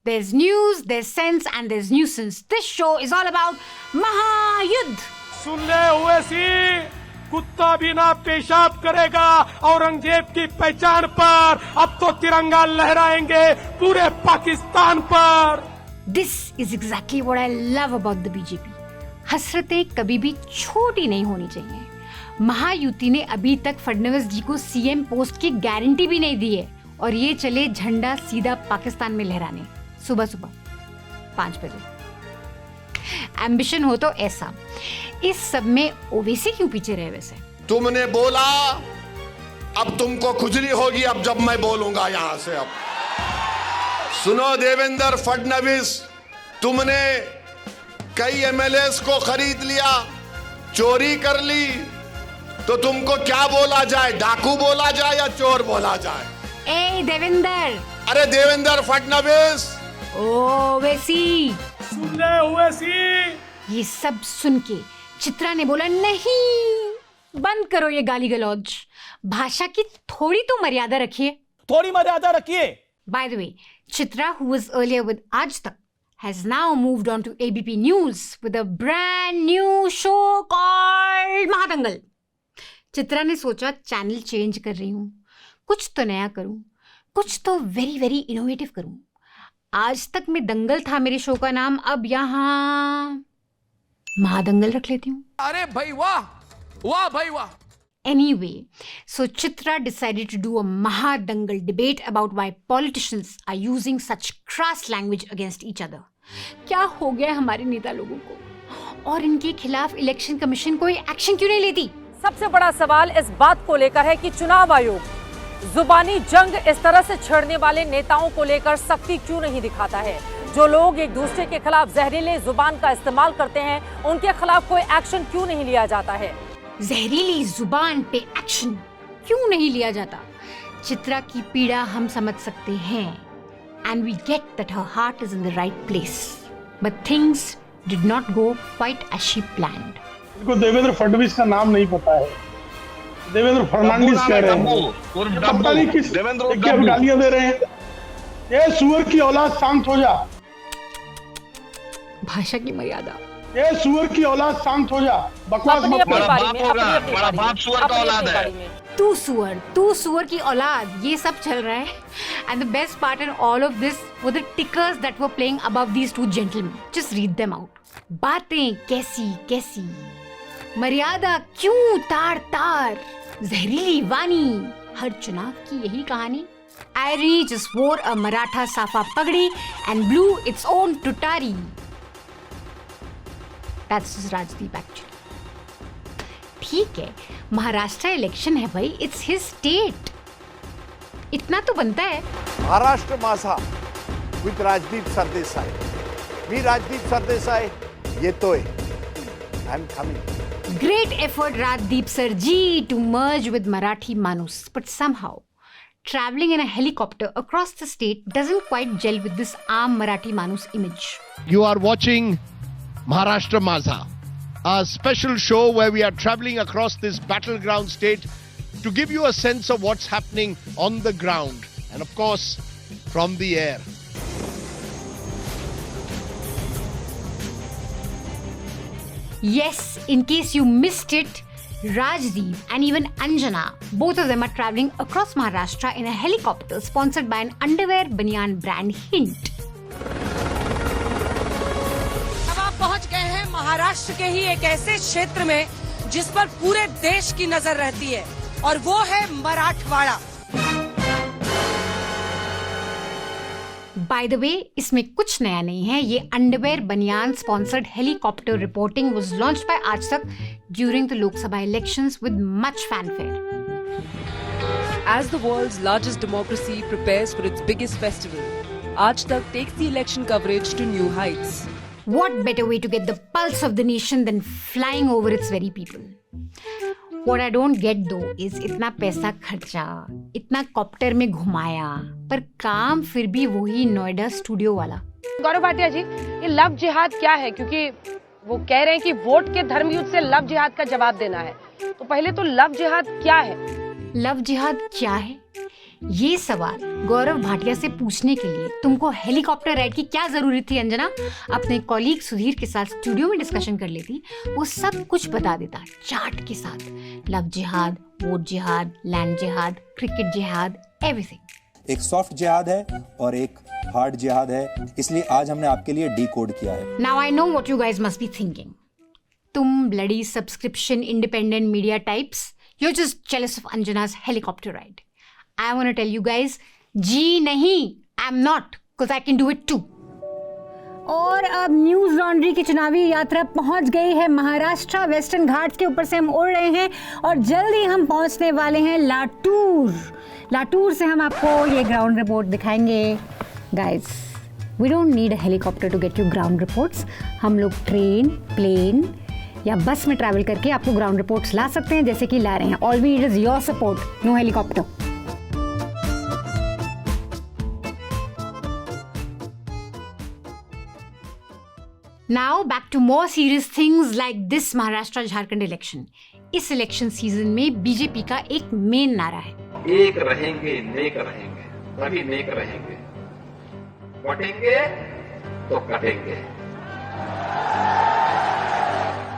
There's news, there's sense and there's nuisance. This show is all about महायुद्ध. सुन ले ओवैसी, कुत्ता भी ना पेशाब करेगा औरंगजेब की पहचान पर. अब तो तिरंगा लहराएंगे पूरे पाकिस्तान पर. This is exactly what I love about the BJP. हसरतें कभी भी छोटी नहीं होनी चाहिए. महायुति ने अभी तक फडणवीस जी को सीएम पोस्ट की गारंटी भी नहीं दी है और ये चले झंडा सीधा पाकिस्तान में लहराने सुबह सुबह 5 बजे. एम्बिशन हो तो ऐसा. इस सब में ओवैसी क्यों पीछे रहे वैसे? तुमने बोला, अब तुमको खुजली होगी अब जब मैं बोलूंगा यहां से. अब सुनो देवेंद्र फडणवीस, तुमने कई एमएलएस को खरीद लिया, चोरी कर ली, तो तुमको क्या बोला जाए? डाकू बोला जाए या चोर बोला जाए? ए देवेंद्र. अरे देवेंद्र फडणवीस. ओवैसी. सुन ले ओवैसी. ये सब सुन के चित्रा ने बोला, नहीं, बंद करो ये गाली गलौज. भाषा की थोड़ी तो मर्यादा रखिए. थोड़ी मर्यादा रखिए. By the way, Chitra, who was earlier with Aaj Tak, has now moved on to ABP News with a brand new show called महादंगल. Chitra ने सोचा चैनल चेंज कर रही हूँ, कुछ तो नया करूँ, कुछ तो वेरी वेरी इनोवेटिव करूँ. आज तक में दंगल था मेरे शो का नाम, अब यहाँ महादंगल रख लेती हूँ. अरे भाई वाह, वाह भाई वाह. Anyway, so Chitra decided to do a Mahadangal debate about why politicians are using such crass language against each other. क्या हो गया हमारे नेता लोगों को, और इनके खिलाफ इलेक्शन कमीशन कोई एक्शन क्यों नहीं लेती? सबसे बड़ा सवाल इस बात को लेकर है कि चुनाव आयोग जुबानी जंग इस तरह से छेड़ने वाले नेताओं को लेकर सख्ती क्यों नहीं दिखाता है. जो लोग एक दूसरे के खिलाफ जहरीले जुबान का इस्तेमाल करते हैं, उनके खिलाफ कोई एक्शन क्यों नहीं लिया जाता है? जहरीली जुबान पे एक्शन क्यों नहीं लिया जाता? चित्रा की पीड़ा हम समझ सकते हैं. And we get that her heart is in the right place. But things did not go quite as she planned. इनको देवेंद्र फडणवीस का नाम नहीं पता है. देवेंद्र फर्नांडिस कह रहे हैं. पता नहीं किस क्या गालियां दे रहे हैं. ये सुअर की औलाद, शांत हो जा. भाषा की मर्यादा. ये सुअर की औलाद, शांत हो जा. बकवास मत कर. बड़ा बाप सुअर का औलाद है. तू सुअर की औलाद, ये सब चल रहा है. And the best part in all of this were the tickers that were playing above these two gentlemen. Just read them out. बातें कैसी कैसी, मर्यादा क्यों तार तार, जहरीली वाणी, हर चुनाव की यही कहानी. Irie just wore a Maratha safa pagdi and blew its own tutari. That's just Rajdeep actually. ठीक है, महाराष्ट्र इलेक्शन है भाई, इट्स हिज स्टेट, इतना तो बनता है. महाराष्ट्र माझा विथ राजदीप सरदेसाई. मी राजदीप सरदेसाई येतोय. I am coming. Great effort Rajdeep sir ji to merge with Marathi Manus, but somehow traveling in a helicopter across the state doesn't quite gel with this arm Marathi Manus image. You are watching Maharashtra Maza, a special show where we are traveling across this battleground state to give you a sense of what's happening on the ground and of course from the air. Yes, in case you missed it, Rajdeep and even Anjana, both of them are traveling across Maharashtra in a helicopter sponsored by an underwear banyan brand Hint. अब आप पहुंच गए हैं महाराष्ट्र के ही एक ऐसे क्षेत्र में जिस पर पूरे देश की नजर रहती है, और वो है मराठवाड़ा. By the way, इसमें कुछ नया नहीं है. ये अंडरवेयर बनियान sponsored helicopter reporting was launched by Aaj Tak during the Lok Sabha elections with much fanfare. As the world's largest democracy prepares for its biggest festival, Aaj Tak takes the election coverage to new heights. What better way to get the pulse of the nation than flying over its very people? What I don't get though is इतना पैसा खर्चा, इतना copter में घुमाया, पर काम फिर भी वही नोएडा स्टूडियो वाला. गौरव भाटिया जी, ये लव जिहाद क्या है? क्योंकि वो कह रहे हैं कि वोट के धर्म युद्ध से लव जिहाद का जवाब देना है, तो पहले तो लव जिहाद क्या है? लव जिहाद क्या है ये सवाल गौरव भाटिया से पूछने के लिए तुमको हेलीकॉप्टर राइड की क्या जरूरत थी अंजना? अपने कॉलीग सुधीर के साथ स्टूडियो में डिस्कशन कर लेती, वो सब कुछ बता देता चार्ट के साथ। लव जिहाद, वोट जिहाद, लैंड जिहाद, क्रिकेट जिहाद, एवरीथिंग। एक सॉफ्ट जिहाद है और एक हार्ड जिहाद है, इसलिए आज हमने आपके लिए डीकोड किया है। Now I know what you guys must be thinking. तुम bloody subscription independent media types, you are just jealous of Anjana's helicopter ride. I want to tell you guys, जी नहीं, I'm not, because I can do it too. और अब news laundry की चुनावी यात्रा पहुंच गई है महाराष्ट्र। वेस्टर्न घाट्स के ऊपर से हम उड़ रहे हैं और जल्दी हम पहुंचने वाले हैं लातूर। लातूर से हम आपको ये ग्राउंड रिपोर्ट दिखाएंगे। Guys, we don't need a helicopter to get you ground reports. हम लोग ट्रेन, प्लेन या बस में ट्रैवल करके आपको ग्राउंड रिपोर्ट्स ला सकते हैं, जैसे कि ला रहे हैं। All we need is your support, no helicopter. Now back to more serious things like this Maharashtra Jharkhand election. इस इलेक्शन सीजन में बीजेपी का एक मेन नारा है, एक रहेंगे नेक रहेंगे, तभी नेक रहेंगे, बटेंगे तो कटेंगे।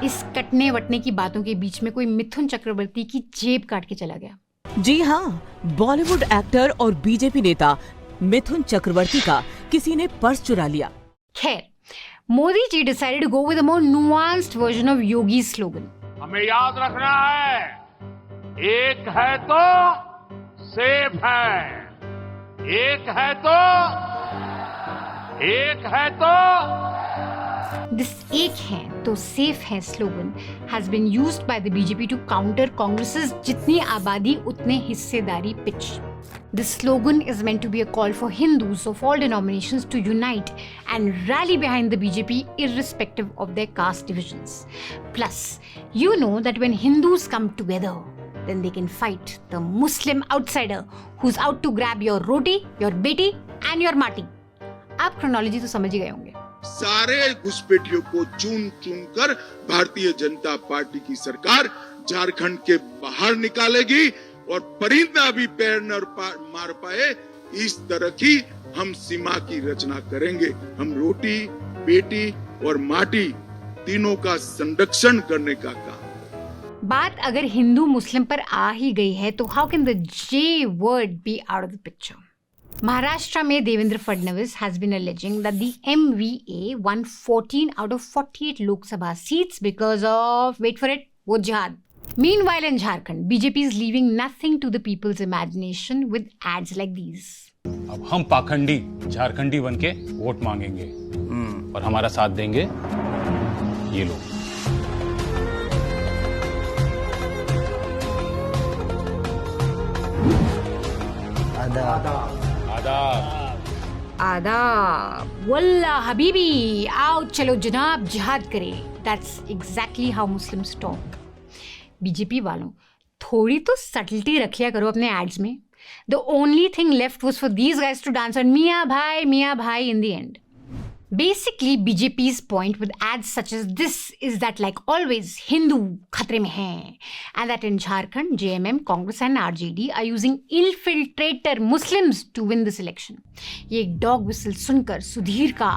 इस कटने वटने की बातों के बीच में कोई मिथुन चक्रवर्ती की जेब काट के चला गया। जी हाँ, बॉलीवुड एक्टर और बीजेपी नेता मिथुन चक्रवर्ती का किसी ने पर्स चुरा लिया। खैर, Modi ji decided to go with a more nuanced version of Yogi's slogan. हमें याद रखना है, एक है तो सेफ है, एक है तो This एक है तो सेफ है slogan has been used by the BJP to counter Congress's जितनी आबादी उतने हिस्सेदारी pitch. This slogan is meant to be a call for Hindus of all denominations to unite and rally behind the BJP irrespective of their caste divisions. Plus, you know that when Hindus come together, then they can fight the Muslim outsider who's out to grab your roti, your beti and your mati. आप chronology तो समझ ही गए होंगे। सारे घुसपैठियों को चुन चुन कर भारतीय जनता पार्टी की सरकार झारखंड के बाहर निकालेगी और परिंदा भी पैर न मार पाए इस तरह की हम सीमा की रचना करेंगे। हम रोटी, बेटी और माटी तीनों का संरक्षण करने का काम। बात अगर हिंदू मुस्लिम पर आ ही गई है तो how can the J word be out of the picture? Maharashtra में Devendra Fadnavis has been alleging that the MVA won 14 out of 48 Lok Sabha seats because of, wait for it, vote jihad. Meanwhile in Jharkhand, BJP is leaving nothing to the people's imagination with ads like these. अब हम पाखंडी झारखंडी बन के vote मांगेंगे और हमारा साथ देंगे ये लोग। आदाब वल्ला हबीबी, आओ चलो जनाब जिहाद करे। That's exactly how Muslims talk. BJP वालों, थोड़ी तो सटलिटी रखिया करो अपने एड्स में। The only thing left was for these guys to dance on Mia Bhai in the end. Basically, BJP's point with ads such as this is that, like always, Hindu खतरे में हैं, and that in Jharkhand, JMM, Congress and RJD are using infiltrator Muslims to win this election. ये dog whistle सुनकर सुधीर का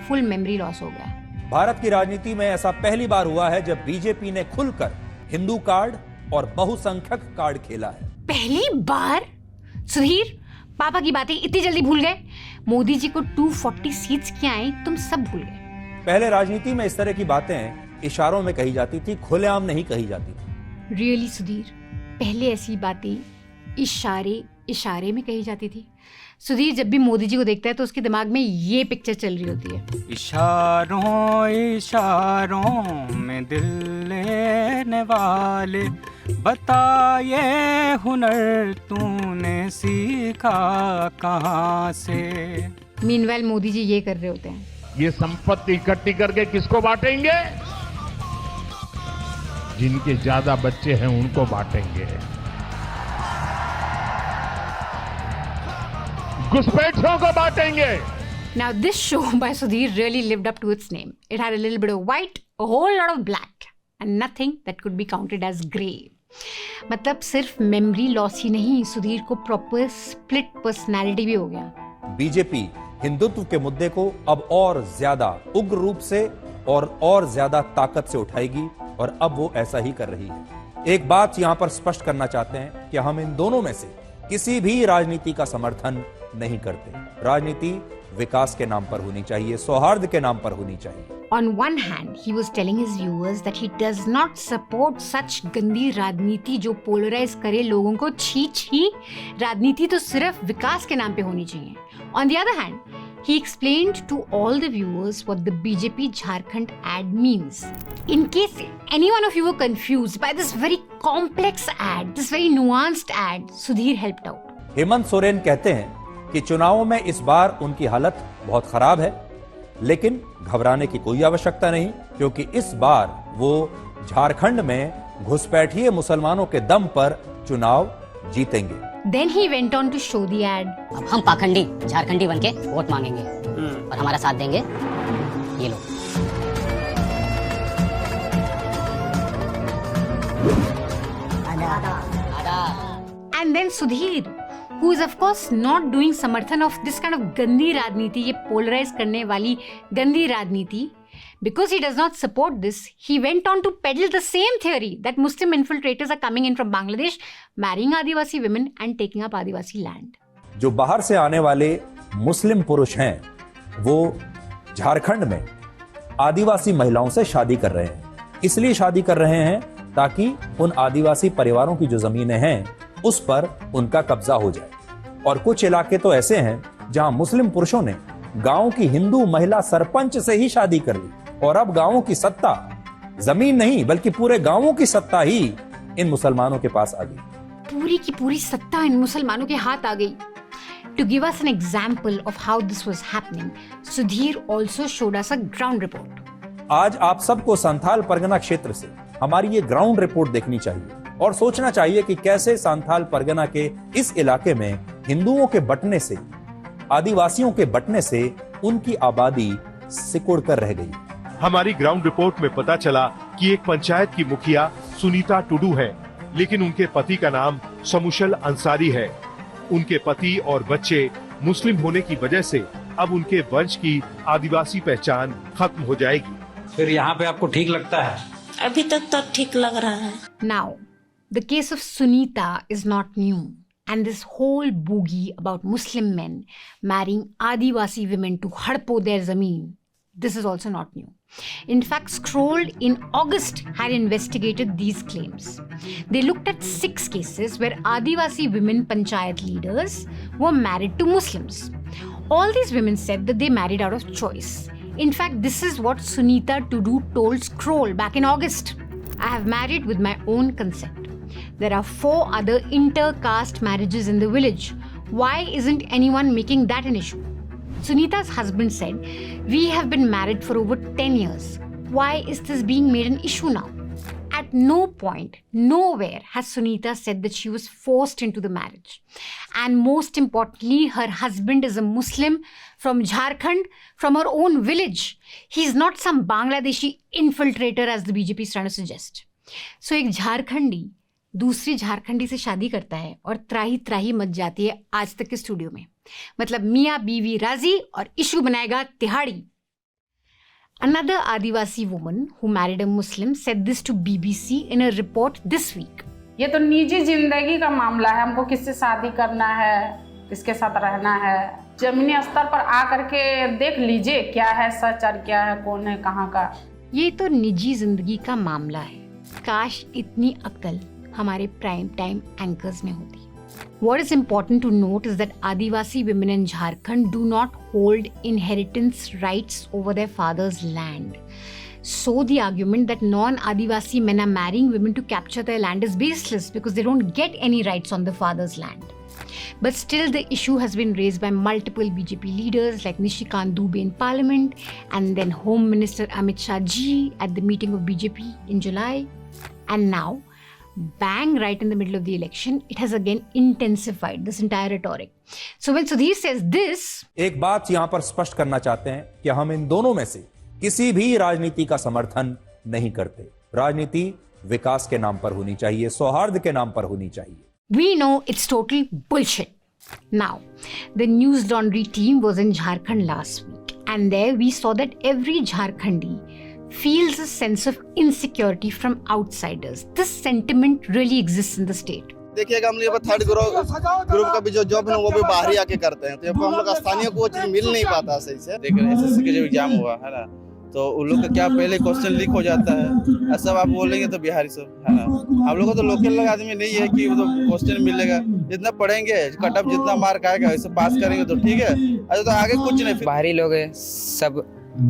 full memory loss हो गया। भारत की राजनीति में ऐसा पहली बार हुआ है जब बीजेपी ने खुलकर हिंदू कार्ड और बहुसंख्यक कार्ड खेला है। पहली बार? सुधीर, पापा की बातें इतनी जल्दी भूल गए? मोदी जी को 240 सीट्स क्या आई, तुम सब भूल गए। पहले राजनीति में इस तरह की बातें इशारों में कही जाती थी, खुलेआम नहीं कही जाती थी। रियली सुधीर, पहले ऐसी बातें इशारे में कही जाती थी। सुधीर जब भी मोदी जी को देखता है तो उसके दिमाग में ये पिक्चर चल रही होती है। इशारों में दिल लेने वाले, बता ये हुनर तूने सीखा कहाँ से। मीनवाइल मोदी जी ये कर रहे होते हैं। ये संपत्ति इकट्ठी करके किसको बांटेंगे? जिनके ज्यादा बच्चे हैं उनको बांटेंगे। घुसपैठियों को बांटेंगे। Now this show by Sudhir really lived up to its name. It had a little bit of white, a whole lot of black, and nothing that could be counted as grey. मतलब सिर्फ memory loss ही नहीं, सुधीर को proper split personality भी हो गया। BJP Hindutva के मुद्दे को अब और ज्यादा उग्र रूप से और ज्यादा ताकत से उठाएगी और अब वो ऐसा ही कर रही है। एक बात यहां पर स्पष्ट करना चाहते हैं कि हम इन दोनों में से किसी भी राजनीति का समर्थन नहीं करते। राजनीति विकास के नाम पर होनी चाहिए, सौहार्द के नाम पर होनी चाहिए। On one hand, he was telling his viewers that he does not support such गंदी राजनीति जो पोलराइज करे लोगों को। छी, राजनीति तो सिर्फ विकास के नाम पे होनी चाहिए। On the other hand, he explained to all the viewers what the BJP Jharkhand ad means. In case any one of you were confused by this very complex ad, this very nuanced ad, Sudhir helped out. Hemant Soren कहते हैं कि चुनावों में इस बार उनकी हालत बहुत खराब है, लेकिन घबराने की कोई आवश्यकता नहीं, क्योंकि इस बार वो झारखंड में घुसपैठिए मुसलमानों के दम पर चुनाव जीतेंगे। Then he went on to show the ad. अब हम पाखंडी झारखंडी बनके वोट मांगेंगे और हमारा साथ देंगे ये लोग। And then Sudhir, who is of course not doing समर्थन of this kind of गंदी राजनीति, ये पोलराइज करने वाली गंदी राजनीति, because he does not support this, he went on to peddle the same theory that Muslim infiltrators are coming in from Bangladesh, marrying Adivasi women and taking up Adivasi land. जो बाहर से आने वाले मुस्लिम पुरुष हैं, वो झारखंड में आदिवासी महिलाओं से शादी कर रहे हैं। इसलिए शादी कर रहे हैं ताकि उन आदिवासी परिवारों की जो जमीनें हैं उस पर उनका कब्जा हो जाए। और कुछ इलाके तो ऐसे हैं जहां मुस्लिम पुरुषों ने गांव की हिंदू महिला सरपंच से ही शादी कर ली और अब गांवों की सत्ता, जमीन नहीं बल्कि पूरे गांवों की सत्ता ही इन मुसलमानों के पास आ गई। पूरी की पूरी सत्ता इन मुसलमानों के हाथ आ गई। To give us an example of how this was happening, Sudhir also showed us a ground report. आज आप सबको संथाल परगना क्षेत्र से हमारी ये ग्राउंड रिपोर्ट देखनी चाहिए और सोचना चाहिए कि कैसे संथाल परगना के इस इलाके में हिंदुओं के बटने से, आदिवासियों के बटने से उनकी आबादी सिकुड़ कर रह गई। हमारी ग्राउंड रिपोर्ट में पता चला कि एक पंचायत की मुखिया सुनीता टुडू है, लेकिन उनके पति का नाम समुशल अंसारी है। उनके पति और बच्चे मुस्लिम होने की वजह से अब उनके वंश की आदिवासी पहचान खत्म हो जाएगी। फिर यहाँ पे आपको ठीक लगता है? अभी तक तो ठीक लग रहा है। Now, the case of Sunita is not new, and this whole boogie about Muslim men marrying Adivasi women to hadpo their zameen, this is also not new. In fact, Scroll in August had investigated these claims. They looked at 6 cases where Adivasi women panchayat leaders were married to Muslims. All these women said that they married out of choice. In fact, this is what Sunita Tudu told Scroll back in August. I have married with my own consent. There are 4 other inter-caste marriages in the village. Why isn't anyone making that an issue? Sunita's husband said, we have been married for over 10 years. Why is this being made an issue now? At no point, nowhere has Sunita said that she was forced into the marriage. And most importantly, her husband is a Muslim from Jharkhand, from her own village. He is not some Bangladeshi infiltrator as the BJP is trying to suggest. So एक झारखंडी दूसरी झारखंडी से शादी करता है और त्राही त्राही much जाती है आज तक के स्टूडियो में। मतलब मियाँ बीवी राजी और इशू बनाएगा तिहाड़ी। Another Adivasi woman who married a Muslim said this to BBC in a report this week. ये तो निजी जिंदगी का मामला है, हमको किससे शादी करना है, किसके साथ रहना है, जमीनी स्तर पर आकर के देख लीजिए क्या है सच और क्या है कौन है कहाँ का। ये तो निजी जिंदगी का मामला है। काश इतनी अक्ल हमारे प्राइम टाइम एंकर्स में होती। What is important to note is that Adivasi women in Jharkhand do not hold inheritance rights over their father's land. So the argument that non-Adivasi men are marrying women to capture their land is baseless because they don't get any rights on the father's land. But still the issue has been raised by multiple BJP leaders like Nishikant Dubey in Parliament and then Home Minister Amit Shah ji at the meeting of BJP in July. And now, bang right in the middle of the election, it has again intensified this entire rhetoric. So when Sudhir says this, एक बात यहां पर स्पष्ट करना चाहते हैं कि हम इन दोनों में से किसी भी राजनीति का समर्थन नहीं करते। राजनीति विकास के नाम पर होनी चाहिए, सौहार्द के नाम पर होनी चाहिए। We know it's total bullshit. Now, the News Laundry team was in Jharkhand last week, and there we saw that every Jharkhandi feels a sense of insecurity from outsiders. This sentiment really exists in the state. देखिएगा, हम लोग third group का भी जो job है वो भी बाहर ही आके करते हैं, तो हम लोग स्थानीय को चीज मिल नहीं पाता सही से। देख रहे हैं एसएससी के जो एग्जाम हुआ है ना, तो उन लोग का क्या पहले क्वेश्चन लीक हो जाता है, ऐसा आप बोलेंगे तो बिहारी सब है ना। हम लोग को तो लोकल आदमी नहीं है कि तो क्वेश्चन मिलेगा, जितना पढ़ेंगे कट ऑफ जितना मार्क आएगा वैसे पास करेंगे तो ठीक है, अच्छा तो आगे कुछ नहीं। बाहरी लोग सब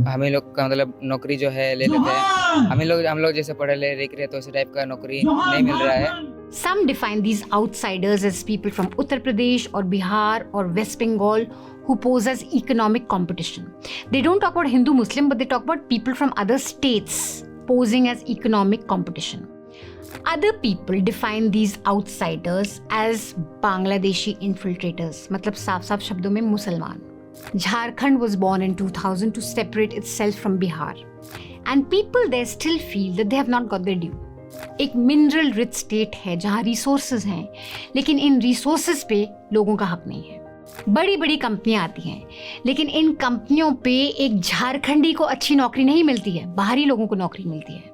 हमें लोग का मतलब नौकरी जो है ले लेते हैं, हम लोग जैसे पढ़े लिख रहे तो इस टाइप का नौकरी नहीं मिल रहा है। Some define these outsiders as people from Uttar Pradesh or Bihar or West Bengal who pose as economic competition. They don't talk about Hindu-Muslim, but they talk about people from other states posing as economic competition. Other people define these outsiders as Bangladeshi infiltrators, मतलब साफ-साफ शब्दों में मुसलमान। Jharkhand was born in 2000 to separate itself from Bihar, and people there still feel that they have not got their due. एक mineral rich state है जहाँ resources हैं, लेकिन इन रिसोर्सेज पे लोगों का हक नहीं है। बड़ी बड़ी कंपनियां आती हैं, लेकिन इन कंपनियों पे एक झारखंडी को अच्छी नौकरी नहीं मिलती है, बाहरी लोगों को नौकरी मिलती है।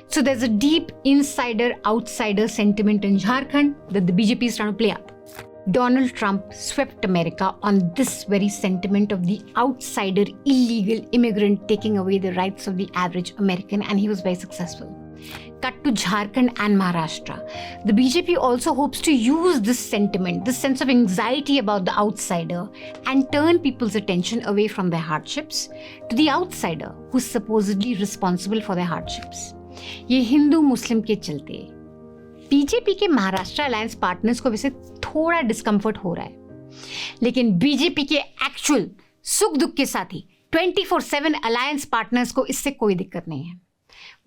So there's a deep insider-outsider sentiment in Jharkhand that the BJP is trying to play up. Donald Trump swept America on this very sentiment of the outsider illegal immigrant taking away the rights of the average American, and he was very successful. Cut to Jharkhand and Maharashtra. The BJP also hopes to use this sentiment, this sense of anxiety about the outsider, and turn people's attention away from their hardships to the outsider who's supposedly responsible for their hardships. ये हिंदू मुस्लिम के चलते BJP के Maharashtra alliance partners को वैसे थोड़ा discomfort हो रहा है, लेकिन बीजेपी के एक्चुअल सुख दुख के साथी 24/7 अलायंस पार्टनर्स को इससे कोई दिक्कत नहीं है।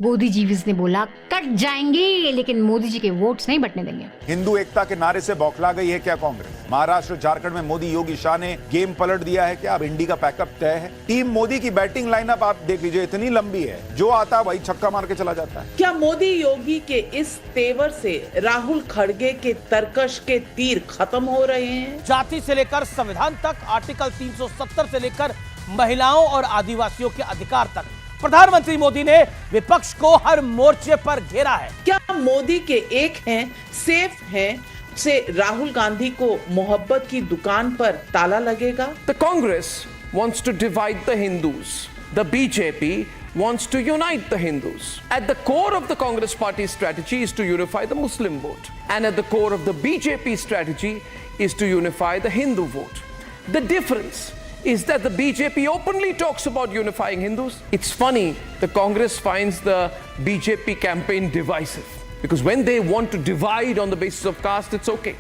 मोदी जी ने बोला कट जाएंगे, लेकिन मोदी जी के वोट्स नहीं बटने देंगे। हिंदू एकता के नारे से बौखला गई है क्या कांग्रेस? महाराष्ट्र झारखंड में मोदी योगी शाह ने गेम पलट दिया है क्या? अब इंडी का पैकअप तय है। टीम मोदी की बैटिंग लाइनअप आप देख लीजिए, इतनी लंबी है, जो आता है वही छक्का मार के चला जाता है। क्या मोदी योगी के इस तेवर से राहुल खड़गे के तरकश के तीर खत्म हो रहे हैं? जाति से लेकर संविधान तक, आर्टिकल 370 से लेकर महिलाओं और आदिवासियों के अधिकार तक प्रधानमंत्री मोदी ने विपक्ष को हर मोर्चे पर घेरा है। क्या मोदी के एक हैं, सेफ हैं से राहुल गांधी को मोहब्बत की दुकान पर ताला लगेगा? The Congress wants to divide the Hindus. The BJP wants to unite the Hindus. At the core of the Congress party's strategy is to unify the Muslim vote. And at the core of the BJP strategy is to unify the Hindu vote. The difference is that the BJP openly talks about unifying Hindus. It's funny, the Congress finds the BJP campaign divisive. Because when they want to divide on the basis of caste, it's okay.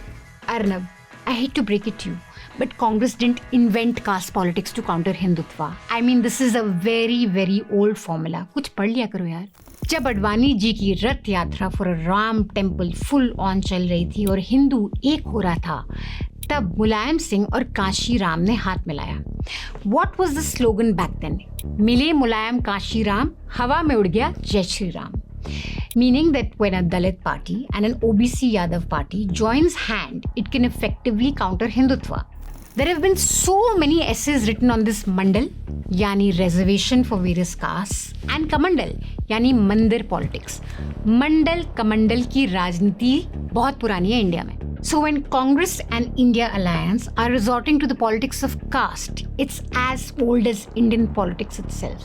Arnab, I hate to break it to you, but Congress didn't invent caste politics to counter Hindutva. I mean, this is a very, very old formula. कुछ पढ़ लिया करो यार। जब अडवाणी जी की रथ यात्रा for Ram temple full on चल रही थी और हिंदू एक हो रहा था, तब मुलायम सिंह और काशी राम ने हाथ मिलाया। What was the slogan back then? मिले मुलायम काशी राम, हवा में उड़ गया जय Shri Ram. Meaning that when a Dalit party and an OBC Yadav party joins hand, it can effectively counter Hindutva. There have been so many essays written on this mandal, यानी reservation for various castes, and kamandal, यानी मंदिर politics. मंडल कमंडल की राजनीति बहुत पुरानी है India में. So when Congress and India Alliance are resorting to the politics of caste, it's as old as Indian politics itself.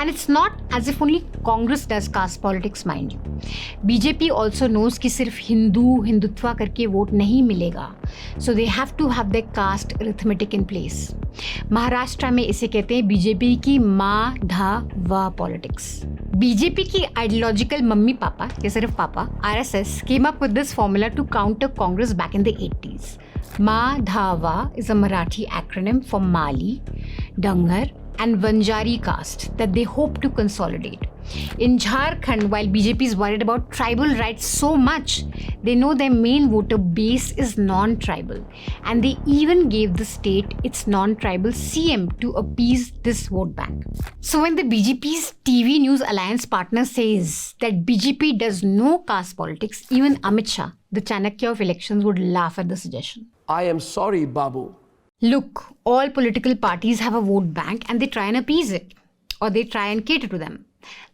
And it's not as if only Congress does caste politics, mind you. BJP also knows कि सिर्फ हिंदुत्वा करके vote नहीं मिलेगा. So they have to have their caste arithmetic in place. Maharashtra में इसे कहते हैं BJP की माधवा पॉलिटिक्स. बीजेपी की आइडियोलॉजिकल मम्मी पापा या सिर्फ पापा RSS came up with this formula to counter Congress back in the 80s. Madhava is a Marathi acronym for Mali, Dangar and Vanjari caste that they hope to consolidate. In Jharkhand, while BJP is worried about tribal rights so much, they know their main voter base is non-tribal, and they even gave the state its non-tribal CM to appease this vote bank. So when the BJP's TV News Alliance partner says that BJP does no caste politics, even Amit Shah, the Chanakya of elections, would laugh at the suggestion. I am sorry, Babu. Look, all political parties have a vote bank and they try and appease it, or they try and cater to them.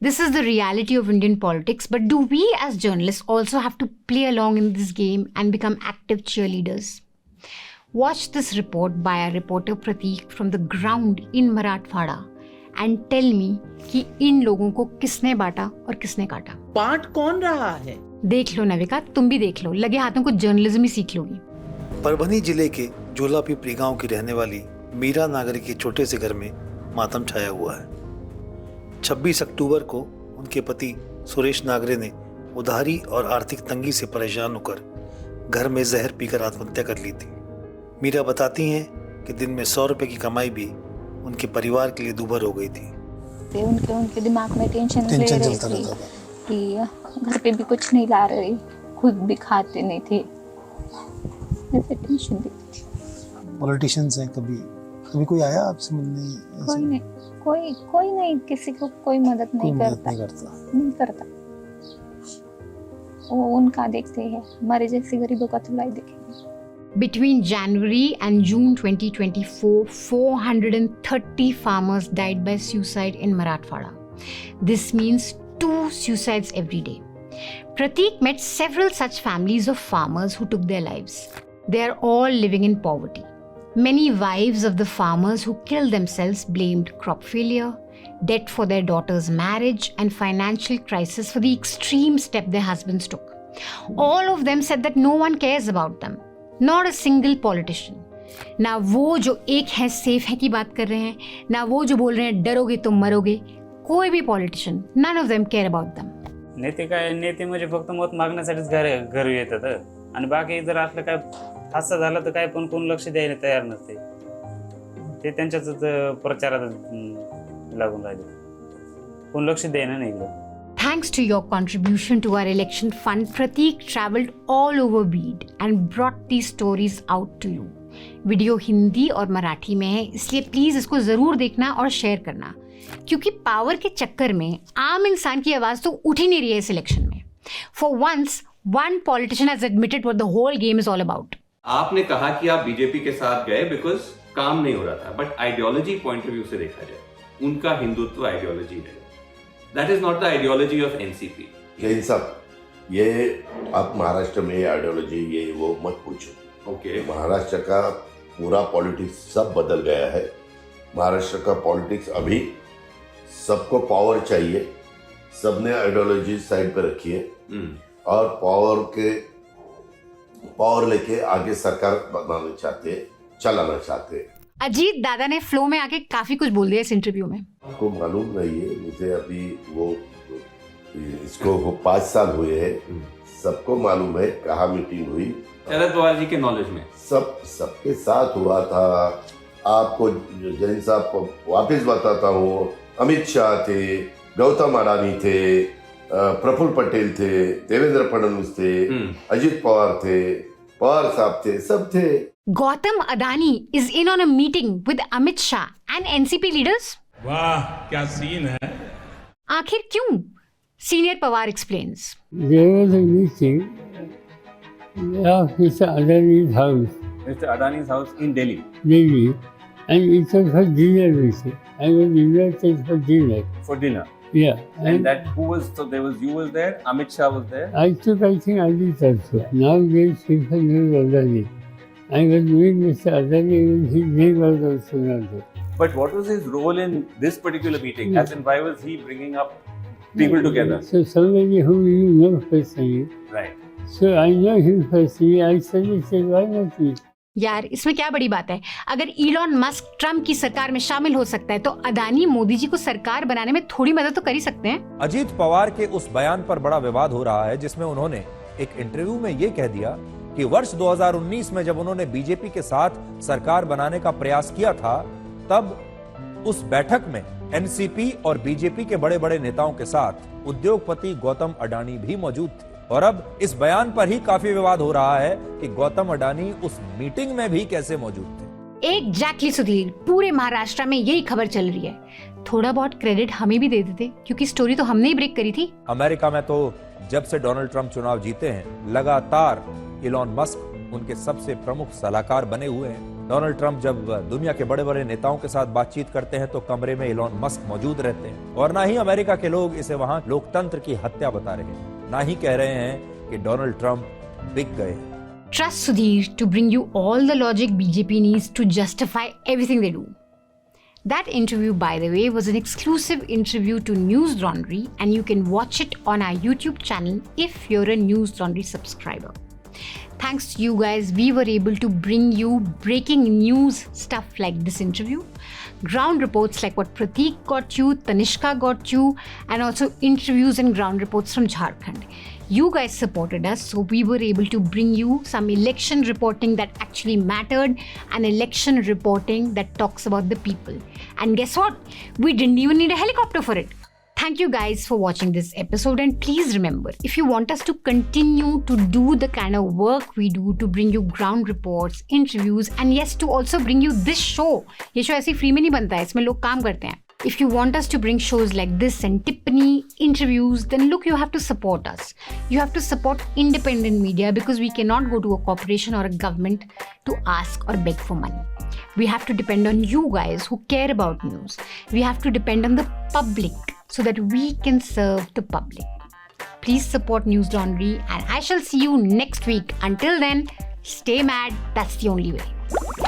This is the reality of Indian politics, but do we as journalists also have to play along in this game and become active cheerleaders? Watch this report by our reporter Prateek from the ground in Marathwada and tell me कि इन लोगों को किसने बांटा और किसने काटा। बांट कौन रहा है? देख लो नविका, तुम भी देख लो, लगे हाथों को जर्नलिज्म ही सीख लोगी। परभनी जिले के जोलापीपरी गांव की रहने वाली मीरा नागरी के छोटे से घर में मातम छाया हुआ है। 26 अक्टूबर को उनके पति सुरेश नागरे ने उधारी और आर्थिक तंगी से परेशान होकर घर में जहर पीकर आत्महत्या कर ली थी। मीरा बताती हैं कि दिन में 100 रुपए की कमाई भी उनके परिवार के लिए दूभर हो गई थी। उनके दिमाग में टेंशन ले रही थी कि घर पे भी कुछ नहीं ला रहे, खुद भी खाते नहीं थे, ऐसे टेंशन देती थी। पॉलिटिशियंस हैं, कभी कोई आया आपसे मिलने? कोई नहीं, किसी को कोई मदद नहीं करता। वो उनका देखते हैं, हमारे जैसे गरीबों का धुलाई देखेंगे। Between January and June 2024, 430 farmers died by suicide in Marathwada. This means 2 suicides every day. Prateek met several such families of farmers who took their lives. They are all living in poverty. Many wives of the farmers who killed themselves blamed crop failure, debt for their daughter's marriage, and financial crisis for the extreme step their husbands took. All of them said that no one cares about them. Not a single politician. ना वो जो एक है safe है की बात कर रहे हैं, ना वो जो बोल रहे हैं डरोगे तो मरोगे, कोई भी politician, none of them care about them. नेते म्हणजे फक्त मत मागण्यासाठीच घरी येतात आणि बाकी जर असलं काय हादसा झाला तर काय पण कोण लक्ष द्यायला तयार नसते, ते त्यांच्याच प्रचारात लागून राहिले, कोण लक्ष द्यायला नाही. Thanks to your contribution to our election fund, Prateek travelled all over Beed and brought these stories out to you. Video Hindi और मराठी में है, इसलिए प्लीज इसको जरूर देखना और शेयर करना, क्योंकि पावर के चक्कर में आम इंसान की आवाज तो उठ ही नहीं रही है इस इलेक्शन में. For once, one politician has admitted what the whole game is all about. आपने कहा कि आप बीजेपी के साथ गए बिकॉज काम नहीं हो रहा था, but ideology point of view से देखा जाए उनका हिंदुत्व आइडियोलॉजी है. That is not the ideology of NCP. ये सब ये आप महाराष्ट्र में आइडियोलॉजी ये वो मत पूछो. ओके. महाराष्ट्र का पूरा पॉलिटिक्स सब बदल गया है. महाराष्ट्र का पॉलिटिक्स अभी सबको पावर चाहिए, सबने आइडियोलॉजी साइड पे रखी है और पावर लेके आगे सरकार बनाना चाहते, चलाना चाहते. अजीत दादा ने फ्लो में आके काफी कुछ बोल दिया इस इंटरव्यू में. आपको मालूम नहीं है, मुझे अभी वो इसको 5 साल हुए हैं, सबको मालूम है कहाँ मीटिंग हुई. शरद पवार जी के नॉलेज में सबके साथ हुआ था. आपको जैन साहब को वापस बताता हूँ, अमित शाह थे, गौतम अडानी थे, प्रफुल्ल पटेल थे, देवेंद्र फडणवीस थे, अजित पवार थे, पवार साहब थे, सब थे. Gautam Adani is in on a meeting with Amit Shah and NCP leaders. वाह क्या सीन है. आखिर क्यों? Senior Pawar explains. There was a meeting of Mr. Adani's house. Mr. Adani's house in Delhi. Delhi, and it was for dinner meeting. I was invited for dinner. For dinner. Yeah. And that who was, so there was, you was there, Amit Shah was there. I think Ajit also. Now there is people named Adani. I was doing Mr. Adani, his name was also not there. But what was his role in this particular meeting? As in, why was he bringing up people together? So somebody whom you know personally. Right. So I know him personally. I suggested, why not me? यार इसमें क्या बड़ी बात है. अगर Elon Musk Trump की सरकार में शामिल हो सकता है तो अदानी मोदी जी को सरकार बनाने में थोड़ी मदद तो कर ही सकते हैं. अजीत पवार के उस बयान पर बड़ा विवाद हो रहा है जिसमें उन्होंने एक इंटरव्यू में ये कह दिया कि वर्ष 2019 में जब उन्होंने बीजेपी के साथ सरकार बनाने का प्रयास किया था तब उस बैठक में एनसीपी और बीजेपी के बड़े बड़े नेताओं के साथ उद्योगपति गौतम अडानी भी मौजूद थे। और अब इस बयान पर ही काफी विवाद हो रहा है कि गौतम अडानी उस मीटिंग में भी कैसे मौजूद थे। एग्जैक्टली सुधीर, पूरे महाराष्ट्र में यही खबर चल रही है। थोड़ा बहुत क्रेडिट हमें भी दे देते, क्योंकि स्टोरी तो हमने ही ब्रेक करी थी। अमेरिका में तो जब से डोनाल्ड ट्रंप चुनाव जीते हैं, लगातार इलॉन मस्क उनके सबसे प्रमुख सलाहकार बने हुए हैं। डोनाल्ड ट्रंप जब दुनिया के बड़े बड़े नेताओं के साथ बातचीत करते हैं तो कमरे में इलॉन मस्क मौजूद रहते हैं। और ना ही अमेरिका के लोग इसे वहां लोकतंत्र की हत्या बता रहे हैं, ना ही कह रहे हैं कि डोनाल्ड ट्रंप बिक गए। Trust Sudhir to bring you all the logic BJP needs to justify everything they do. That interview, by the way, was an exclusive interview to News Laundry, and you can watch it on our YouTube channel if you're a News Laundry subscriber. Thanks to you guys, we were able to bring you breaking news stuff like this interview, ground reports like what Prateek got you, Tanishka got you, and also interviews and ground reports from Jharkhand. You guys supported us, so we were able to bring you some election reporting that actually mattered, and election reporting that talks about the people. And guess what? We didn't even need a helicopter for it. Thank you guys for watching this episode, and please remember, if you want us to continue to do the kind of work we do to bring you ground reports, interviews, and yes, to also bring you this show, ये show ऐसे free में नहीं बनता है, इसमें लोग काम करते हैं. If you want us to bring shows like this and Tiffany interviews, then look, you have to support us. You have to support independent media, because we cannot go to a corporation or a government to ask or beg for money. We have to depend on you guys who care about news. We have to depend on the public so that we can serve the public. Please support News Laundry, and I shall see you next week. Until then, stay mad. That's the only way.